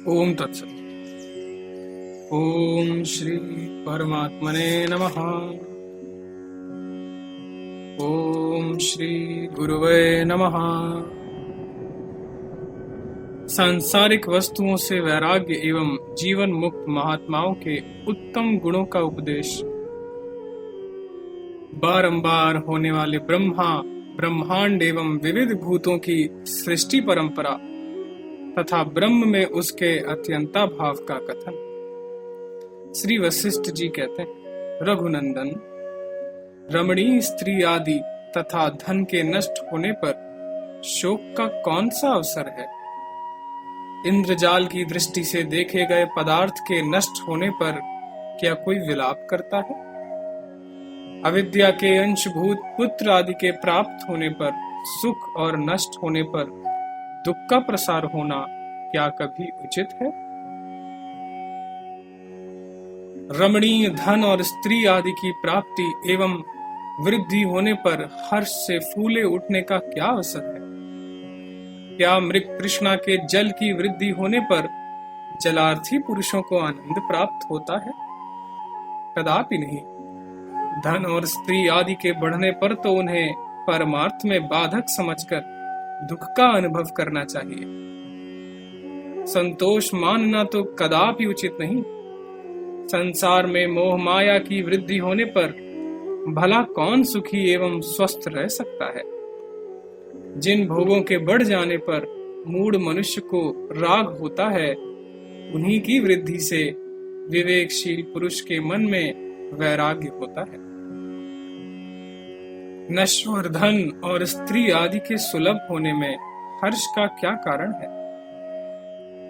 ओम तत्सत। ओम श्री परमात्मने नमः। ओम श्री गुरुवे नमः। सांसारिक वस्तुओं से वैराग्य एवं जीवन मुक्त महात्माओं के उत्तम गुणों का उपदेश। बारंबार होने वाले ब्रह्मांड एवं विविध भूतों की सृष्टि परंपरा तथा ब्रह्म में उसके अत्यंता भाव का कथन। श्री वशिष्ठ जी कहते हैं, रघुनंदन, रमणीय स्त्री आदि तथा धन के नष्ट होने पर शोक का कौन सा अवसर है? इंद्रजाल की दृष्टि से देखे गए पदार्थ के नष्ट होने पर क्या कोई विलाप करता है? अविद्या के अंशभूत पुत्र आदि के प्राप्त होने पर सुख और नष्ट होने पर दुख का प्रसार होना क्या कभी उचित है? रमणीय धन और स्त्री आदि की प्राप्ति एवं वृद्धि होने पर हर्ष से फूले उठने का क्या अवसर है? क्या मृग तृष्णा के जल की वृद्धि होने पर जलार्थी पुरुषों को आनंद प्राप्त होता है? कदापि नहीं। धन और स्त्री आदि के बढ़ने पर तो उन्हें परमार्थ में बाधक समझकर दुख का अनुभव करना चाहिए। संतोष मानना तो कदापि उचित नहीं। संसार में मोह माया की वृद्धि होने पर भला कौन सुखी एवं स्वस्थ रह सकता है? जिन भोगों के बढ़ जाने पर मूढ़ मनुष्य को राग होता है, उन्हीं की वृद्धि से विवेकशील पुरुष के मन में वैराग्य होता है। नश्वर धन और स्त्री आदि के सुलभ होने में हर्ष का क्या कारण है?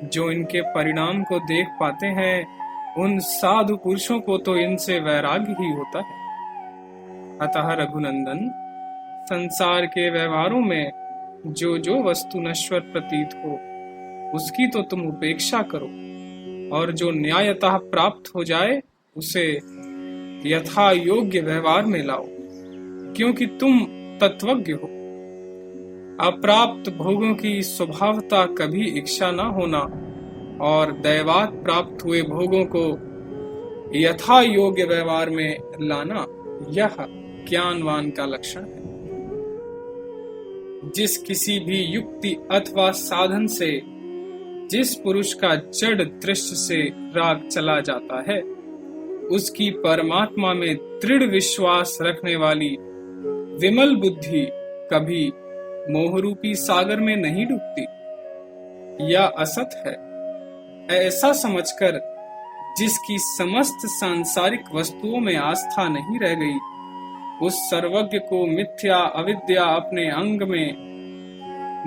जो इनके परिणाम को देख पाते हैं, उन साधु पुरुषों को तो इनसे वैराग्य ही होता है। अतः रघुनंदन, संसार के व्यवहारों में जो वस्तु नश्वर प्रतीत हो, उसकी तो तुम उपेक्षा करो, और जो न्यायतः प्राप्त हो जाए उसे यथा योग्य व्यवहार में लाओ, क्योंकि तुम तत्वज्ञ हो। अप्राप्त भोगों की स्वभावता कभी इच्छा न होना और दैवात प्राप्त हुए भोगों को यथा योग्य व्यवहार में लाना, यह ज्ञानवान का लक्षण है। जिस किसी भी युक्ति अथवा साधन से जिस पुरुष का जड़ दृश्य से राग चला जाता है, उसकी परमात्मा में दृढ़ विश्वास रखने वाली विमल बुद्धि कभी मोहरूपी सागर में नहीं डूबती। यह असत है। ऐसा समझकर जिसकी समस्त सांसारिक वस्तुओं में आस्था नहीं रह गई, उस सर्वज्ञ को मिथ्या अविद्या अपने अंग में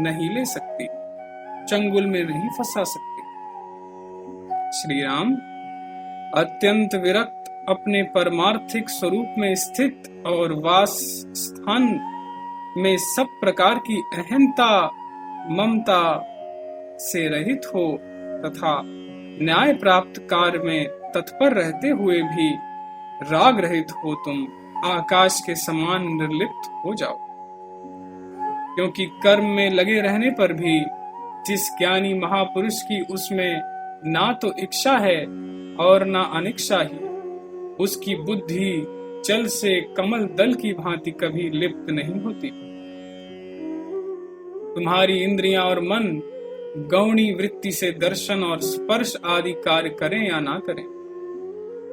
नहीं ले सकती, चंगुल में नहीं फंसा सकती। श्री राम अत्यंत विरक्त, अपने परमार्थिक स्वरूप में स्थित और वास स्थान में सब प्रकार की अहंता ममता से रहित हो तथा न्याय प्राप्त कार्य में तत्पर रहते हुए भी राग रहित हो, तुम आकाश के समान निर्लिप्त हो जाओ। क्योंकि कर्म में लगे रहने पर भी जिस ज्ञानी महापुरुष की उसमें ना तो इच्छा है और ना अनिच्छा ही, उसकी बुद्धि जल से कमल दल की भांति कभी लिप्त नहीं होती। तुम्हारी इंद्रियां और मन गौणी वृत्ति से दर्शन और स्पर्श आदि कार्य करें या ना करें,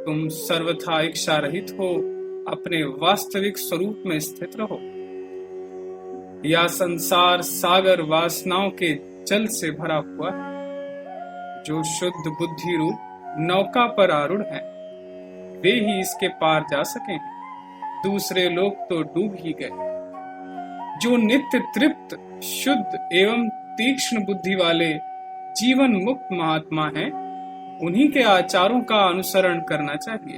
तुम सर्वथा इच्छा रहित हो, अपने वास्तविक स्वरूप में स्थित रहो। यह संसार सागर वासनाओं के जल से भरा हुआ है। जो शुद्ध बुद्धि रूप नौका पर आरूढ़ है, वे ही इसके पार जा सके। दूसरे लोग तो डूब ही गए। जो नित्य तृप्त, शुद्ध एवं तीक्ष्ण बुद्धि वाले जीवन मुक्त महात्मा हैं, उन्हीं के आचारों का अनुसरण करना चाहिए।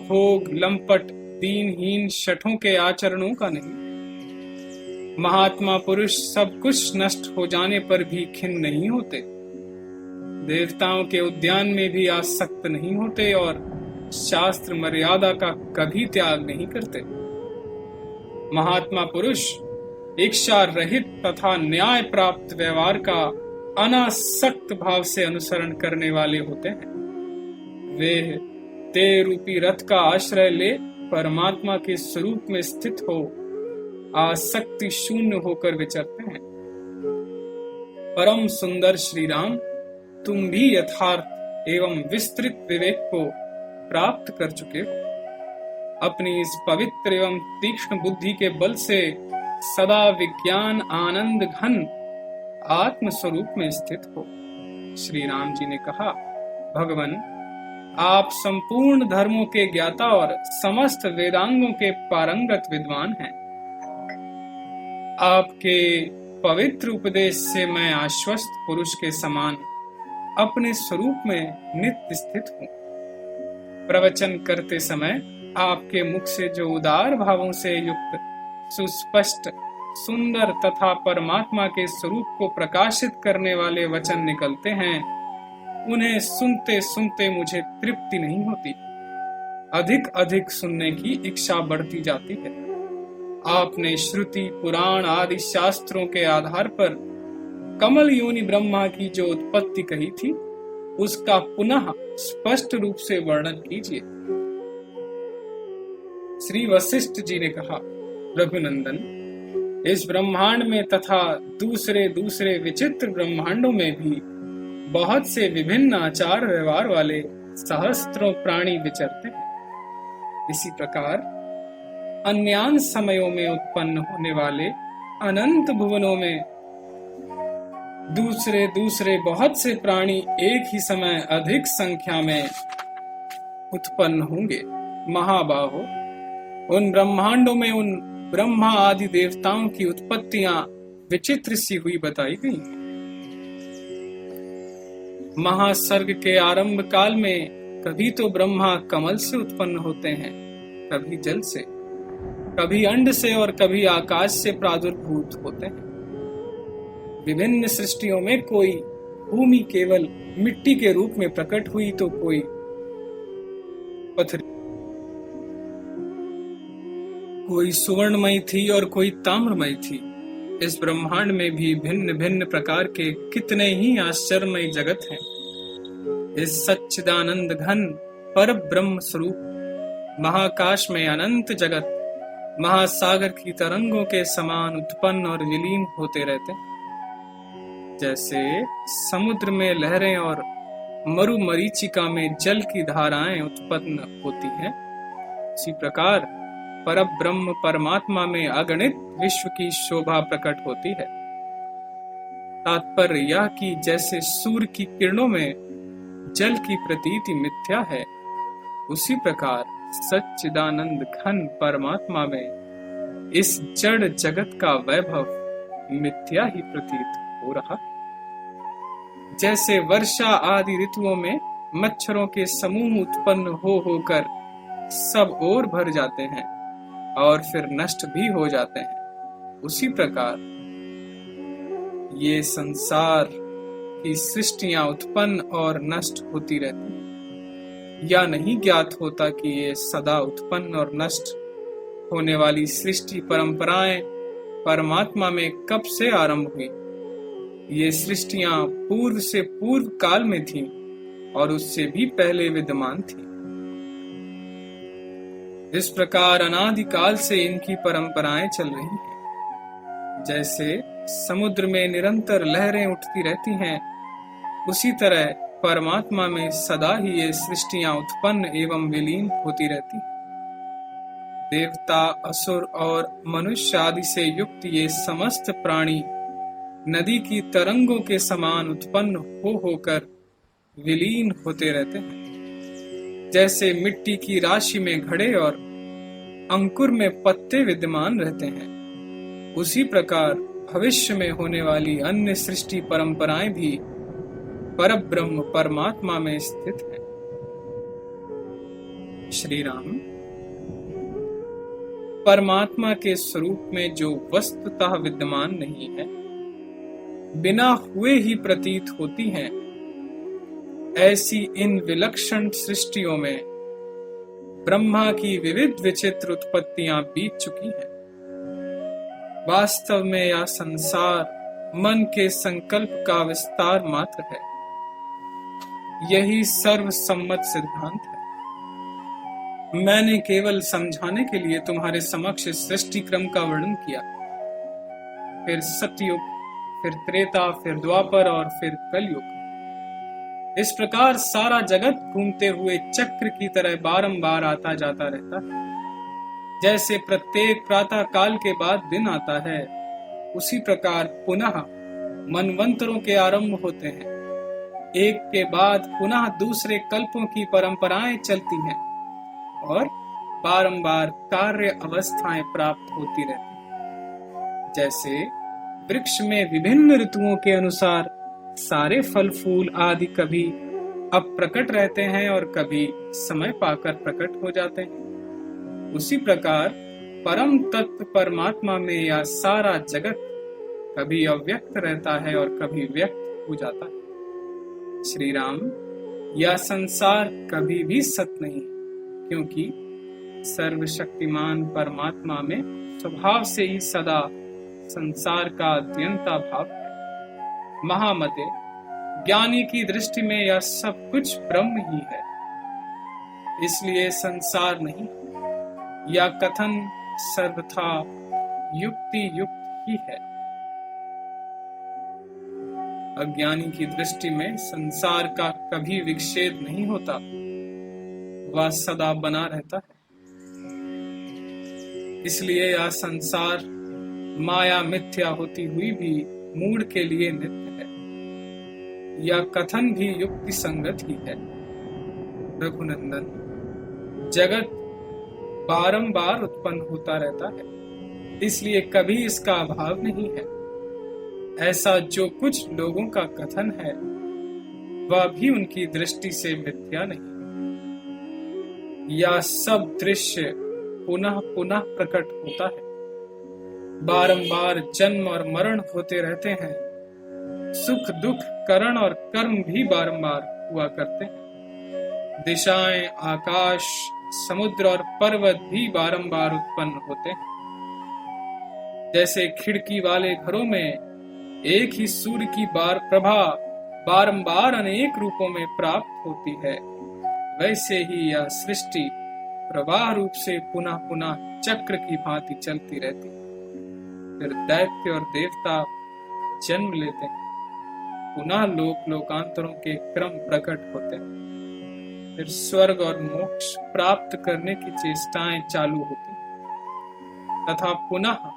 भोग, लंपट, दीनहीन शठों के आचरणों का नहीं। महात्मा पुरुष सब कुछ नष्ट हो जाने पर भी खिन्न नहीं होते, देवताओं के उद्यान में भी आसक्त नहीं होते और शास्त्र मर्यादा का कभी त्याग नहीं करते। महात्मा पुरुष इच्छा रहित तथा न्याय प्राप्त व्यवहार का अनासक्त भाव से अनुसरण करने वाले होते हैं। वे ते रूपी रथ का आश्रय ले परमात्मा के स्वरूप में स्थित हो आसक्ति शून्य होकर विचरते हैं। परम सुंदर श्री राम, तुम भी यथार्थ एवं विस्तृत विवेक को प्राप्त कर चुके हो। अपनी इस पवित्र एवं तीक्ष्ण बुद्धि के बल से सदा विज्ञान आनंद घन आत्म स्वरूप में स्थित हो। श्री राम जी ने कहा, भगवान, आप संपूर्ण धर्मों के ज्ञाता और समस्त वेदांगों के पारंगत विद्वान हैं। आपके पवित्र उपदेश से मैं आश्वस्त पुरुष के समान अपने स्वरूप में नित्य स्थित हूँ। प्रवचन करते समय आपके मुख से जो उदार भावों से युक्त सुस्पष्ट सुंदर तथा परमात्मा के स्वरूप को प्रकाशित करने वाले वचन निकलते हैं, उन्हें सुनते सुनते मुझे तृप्ति नहीं होती, अधिक अधिक सुनने की इच्छा बढ़ती जाती है। आपने श्रुति पुराण आदि शास्त्रों के आधार पर कमल योनि ब्रह्मा की जो उत्पत्ति कही थी, उसका पुनः स्पष्ट रूप से वर्णन कीजिए। श्री वशिष्ठ जी ने कहा, रघुनंदन, इस ब्रह्मांड में तथा दूसरे दूसरे विचित्र ब्रह्मांडों में भी बहुत से विभिन्न आचार व्यवहार वाले सहस्त्रों प्राणी विचरते हैं। इसी प्रकार अन्यान समयों में उत्पन्न होने वाले अनंत भुवनों में दूसरे दूसरे बहुत से प्राणी एक ही समय अधिक संख्या में उत्पन्न होंगे। महाबाहो, उन ब्रह्मांडों में उन ब्रह्मा आदि देवताओं की उत्पत्तियां विचित्र सी हुई बताई गई। महासर्ग के आरंभ काल में कभी तो ब्रह्मा कमल से उत्पन्न होते हैं, कभी जल से, कभी अंड से और कभी आकाश से प्रादुर्भूत होते हैं। विभिन्न सृष्टियों में कोई भूमि केवल मिट्टी के रूप में प्रकट हुई तो कोई पत्थर, कोई सुवर्णमयी थी और कोई ताम्रमयी थी। इस ब्रह्मांड में भी भिन्न भिन्न प्रकार के कितने ही आश्चर्यमय जगत हैं। इस सच्चिदानंद घन पर ब्रह्म स्वरूप महाकाश में अनंत जगत महासागर की तरंगों के समान उत्पन्न और विलीन होते रहते हैं। जैसे समुद्र में लहरें और मरुमरीचिका में जल की धाराएं उत्पन्न होती हैं, उसी प्रकार परब्रह्म परमात्मा में अगणित विश्व की शोभा प्रकट होती है। तात्पर्य यह कि जैसे सूर्य की किरणों में जल की प्रतीति मिथ्या है, उसी प्रकार सच्चिदानंद घन परमात्मा में इस जड़ जगत का वैभव मिथ्या ही प्रतीत हो रहा। जैसे वर्षा आदि ऋतुओं में मच्छरों के समूह उत्पन्न हो होकर सब ओर भर जाते हैं और फिर नष्ट भी हो जाते हैं, उसी प्रकार ये संसार की सृष्टियां उत्पन्न और नष्ट होती रहती हैं। या नहीं ज्ञात होता कि ये सदा उत्पन्न और नष्ट होने वाली सृष्टि परंपराएं परमात्मा में कब से आरंभ हुई। ये सृष्टियां पूर्व से पूर्व काल में थीं और उससे भी पहले विद्यमान थी। इस प्रकार अनादिकाल से इनकी परंपराएं चल रही हैं। जैसे समुद्र में निरंतर लहरें उठती रहती हैं, उसी तरह परमात्मा में सदा ही ये सृष्टियां उत्पन्न एवं विलीन होती रहती हैं। देवता, असुर और मनुष्य आदि से युक्त ये समस्त प्राणी नदी की तरंगों के समान उत्पन्न हो होकर विलीन होते रहते हैं। जैसे मिट्टी की राशि में घड़े और अंकुर में पत्ते विद्यमान रहते हैं, उसी प्रकार भविष्य में होने वाली अन्य सृष्टि परंपराएं भी परब्रह्म परमात्मा में स्थित है। श्री राम, परमात्मा के स्वरूप में जो वस्तुतः विद्यमान नहीं है, बिना हुए ही प्रतीत होती हैं, ऐसी इन विलक्षण सृष्टियों में ब्रह्मा की विविध विचित्र उत्पत्तियां बीत चुकी हैं। वास्तव में यह संसार मन के संकल्प का विस्तार मात्र है। यही सर्वसम्मत सिद्धांत है। मैंने केवल समझाने के लिए तुम्हारे समक्ष सृष्टि क्रम का वर्णन किया, फिर सतयुग, फिर त्रेता, फिर द्वापर और फिर कलयुग। इस प्रकार सारा जगत घूमते हुए चक्र की तरह बारंबार आता जाता रहता है। जैसे प्रत्येक प्रातः काल के बाद दिन आता है, उसी प्रकार पुनः मनवंतरों के आरंभ होते हैं। एक के बाद पुनः दूसरे कल्पों की परंपराएं चलती हैं और बारंबार कार्य अवस्थाएं प्राप्त होती रहती हैं। जैसे वृक्ष में विभिन्न ऋतुओं के अनुसार सारे फल फूल आदि कभी अप्रकट रहते हैं और कभी समय पाकर प्रकट हो जाते हैं, उसी प्रकार परम तत्व परमात्मा में यह सारा जगत कभी अव्यक्त रहता है और कभी व्यक्त हो जाता है। श्री राम, यह संसार कभी भी सत नहीं, क्योंकि सर्वशक्तिमान परमात्मा में स्वभाव से ही सदा संसार का अत्यंता भाव है। महामते, ज्ञानी की दृष्टि में यह सब कुछ ब्रह्म ही है, इसलिए संसार नहीं। यह कथन सर्वथा युक्ति युक्त ही है। अज्ञानी की दृष्टि में संसार का कभी विक्षेद नहीं होता, वह सदा बना रहता है। इसलिए यह संसार माया मिथ्या होती हुई भी मूढ़ के लिए नित्य है। यह कथन भी युक्ति संगत ही है। रघुनंदन, जगत बारंबार उत्पन्न होता रहता है, इसलिए कभी इसका अभाव नहीं है। ऐसा जो कुछ लोगों का कथन है, वह भी उनकी दृष्टि से मिथ्या नहीं। यह सब दृश्य पुनः पुनः प्रकट होता है। बारंबार जन्म और मरण होते रहते हैं। सुख दुख, करण और कर्म भी बारंबार हुआ करते हैं। दिशाएं, आकाश, समुद्र और पर्वत भी बारंबार उत्पन्न होते हैं। जैसे खिड़की वाले घरों में एक ही सूर्य की प्रभा बारंबार अनेक रूपों में प्राप्त होती है, वैसे ही यह सृष्टि प्रवाह रूप से पुनः पुनः चक्र की भांति चलती रहती है। फिर दैत्य और देवता जन्म लेते हैं, पुनः लोक लोकांतरों के क्रम प्रकट होते हैं। फिर स्वर्ग और मोक्ष प्राप्त करने की चेष्टाएं चालू होती हैं, तथा पुनः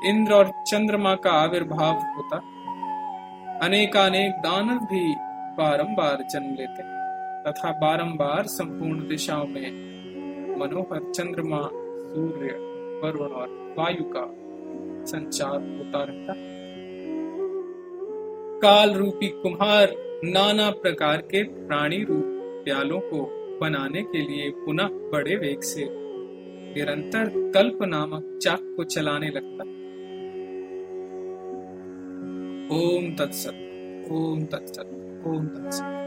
इंद्र और चंद्रमा का आविर्भाव होता। अनेकानेक दानव भी बारंबार जन्म लेते हैं, तथा बारंबार संपूर्ण दिशाओं में मनोहर चंद्रमा, सूर्य, वरुण और वायु का संचार होता रहता। काल रूपी कुम्हार नाना प्रकार के प्राणी रूप प्यालों को बनाने के लिए पुनः बड़े वेग से निरंतर कल्प नामक चाक को चलाने लगता। ओम तत्सत, ओम तत्सत, ओम तत्सत।